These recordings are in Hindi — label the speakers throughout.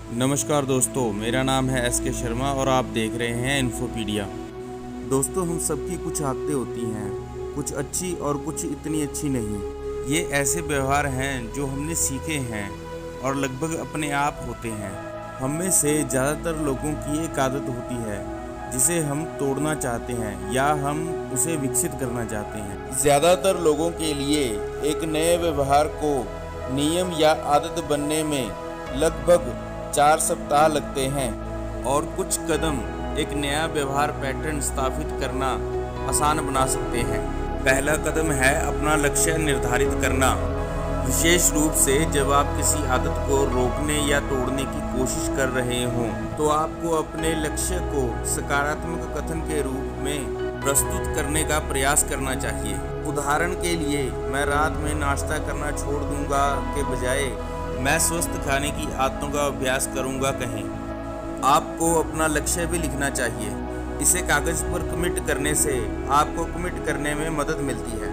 Speaker 1: नमस्कार दोस्तों, मेरा नाम है एस के शर्मा और आप देख रहे हैं इन्फोपीडिया। दोस्तों, हम सबकी कुछ आदतें होती हैं, कुछ अच्छी और कुछ इतनी अच्छी नहीं। ये ऐसे व्यवहार हैं जो हमने सीखे हैं और लगभग अपने आप होते हैं। हम में से ज़्यादातर लोगों की एक आदत होती है जिसे हम तोड़ना चाहते हैं या हम उसे विकसित करना चाहते हैं। ज़्यादातर लोगों के लिए एक नए व्यवहार को नियम या आदत बनने में लगभग 4 सप्ताह लगते हैं और कुछ कदम एक नया व्यवहार पैटर्न स्थापित करना आसान बना सकते हैं। पहला कदम है अपना लक्ष्य निर्धारित करना। विशेष रूप से जब आप किसी आदत को रोकने या तोड़ने की कोशिश कर रहे हों तो आपको अपने लक्ष्य को सकारात्मक कथन के रूप में प्रस्तुत करने का प्रयास करना चाहिए। उदाहरण के लिए, मैं रात में नाश्ता करना छोड़ दूंगा के बजाय मैं स्वस्थ खाने की आदतों का अभ्यास करूंगा कहें। आपको अपना लक्ष्य भी लिखना चाहिए। इसे कागज पर कमिट करने से आपको कमिट करने में मदद मिलती है।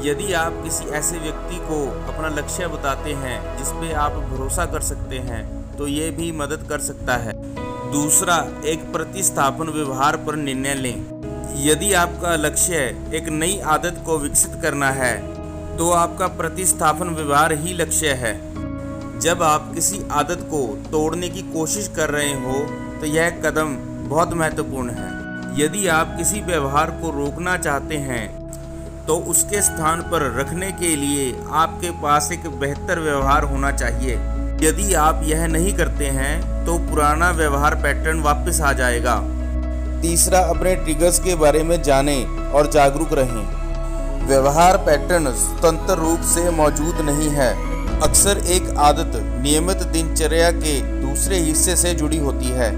Speaker 1: यदि आप किसी ऐसे व्यक्ति को अपना लक्ष्य बताते हैं जिस पे आप भरोसा कर सकते हैं तो ये भी मदद कर सकता है। दूसरा, एक प्रतिस्थापन व्यवहार पर निर्णय लें। यदि आपका लक्ष्य एक नई आदत को विकसित करना है तो आपका प्रतिस्थापन व्यवहार ही लक्ष्य है। जब आप किसी आदत को तोड़ने की कोशिश कर रहे हो तो यह कदम बहुत महत्वपूर्ण है। यदि आप किसी व्यवहार को रोकना चाहते हैं तो उसके स्थान पर रखने के लिए आपके पास एक बेहतर व्यवहार होना चाहिए। यदि आप यह नहीं करते हैं तो पुराना व्यवहार पैटर्न वापस आ जाएगा। तीसरा, अपने ट्रिगर्स के बारे में जानें और जागरूक रहें। व्यवहार पैटर्न स्वतंत्र रूप से मौजूद नहीं है। अक्सर एक आदत नियमित दिनचर्या के दूसरे हिस्से से जुड़ी होती है।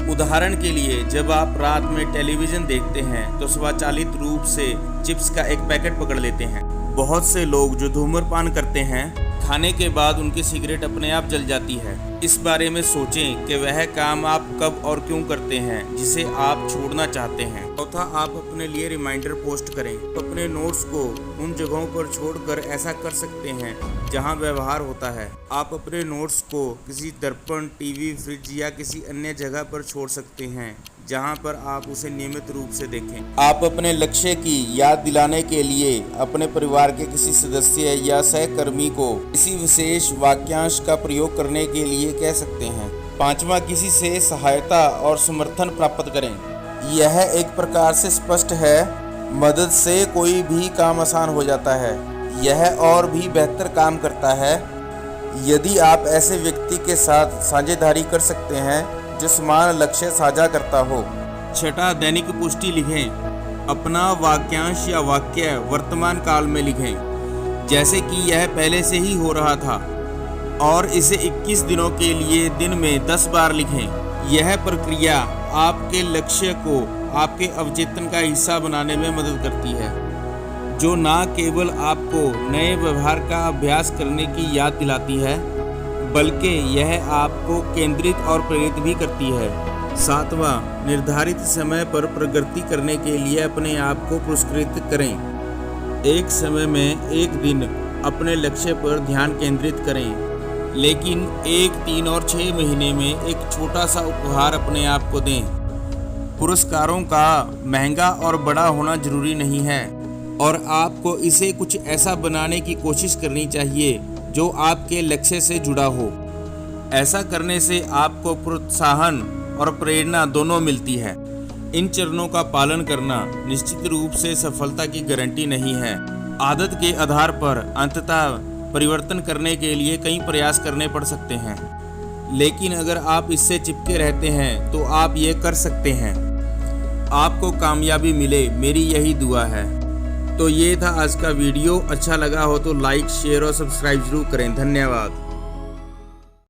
Speaker 1: उदाहरण के लिए, जब आप रात में टेलीविज़न देखते हैं तो स्वचालित रूप से चिप्स का एक पैकेट पकड़ लेते हैं। बहुत से लोग जो धूम्रपान करते हैं, खाने के बाद उनकी सिगरेट अपने आप जल जाती है। इस बारे में सोचें कि वह काम आप कब और क्यों करते हैं जिसे आप छोड़ना चाहते हैं। चौथा, आप अपने लिए रिमाइंडर पोस्ट करें। तो अपने नोट्स को उन जगहों पर छोड़कर ऐसा कर सकते हैं जहां व्यवहार होता है। आप अपने नोट्स को किसी दर्पण, टीवी, फ्रिज या किसी अन्य जगह पर छोड़ सकते हैं जहां पर आप उसे नियमित रूप से देखें। आप अपने लक्ष्य की याद दिलाने के लिए अपने परिवार के किसी सदस्य या सहकर्मी को किसी विशेष वाक्यांश का प्रयोग करने के लिए कह सकते हैं। पांचवा, किसी से सहायता और समर्थन प्राप्त करें। यह एक प्रकार से स्पष्ट है, मदद से कोई भी काम आसान हो जाता है। यह और भी बेहतर काम करता है यदि आप ऐसे व्यक्ति के साथ साझेदारी कर सकते हैं जो समान लक्ष्य साझा करता हो। छठा, दैनिक पुष्टि लिखें। अपना वाक्यांश या वाक्य वर्तमान काल में लिखें जैसे कि यह पहले से ही हो रहा था और इसे 21 दिनों के लिए दिन में 10 बार लिखें। यह प्रक्रिया आपके लक्ष्य को आपके अवचेतन का हिस्सा बनाने में मदद करती है, जो न केवल आपको नए व्यवहार का अभ्यास करने की याद दिलाती है बल्कि यह आपको केंद्रित और प्रेरित भी करती है। सातवां, निर्धारित समय पर प्रगति करने के लिए अपने आप को पुरस्कृत करें। एक समय में एक दिन अपने लक्ष्य पर ध्यान केंद्रित करें, लेकिन 1, 3 और 6 महीने में एक छोटा सा उपहार अपने आप को दें। पुरस्कारों का महंगा और बड़ा होना जरूरी नहीं है और आपको इसे कुछ ऐसा बनाने की कोशिश करनी चाहिए जो आपके लक्ष्य से जुड़ा हो। ऐसा करने से आपको प्रोत्साहन और प्रेरणा दोनों मिलती है। इन चरणों का पालन करना निश्चित रूप से सफलता की गारंटी नहीं है। आदत के आधार पर अंततः परिवर्तन करने के लिए कई प्रयास करने पड़ सकते हैं, लेकिन अगर आप इससे चिपके रहते हैं तो आप ये कर सकते हैं। आपको कामयाबी मिले, मेरी यही दुआ है। तो ये था आज का वीडियो। अच्छा लगा हो तो लाइक, शेयर और सब्सक्राइब जरूर करें। धन्यवाद।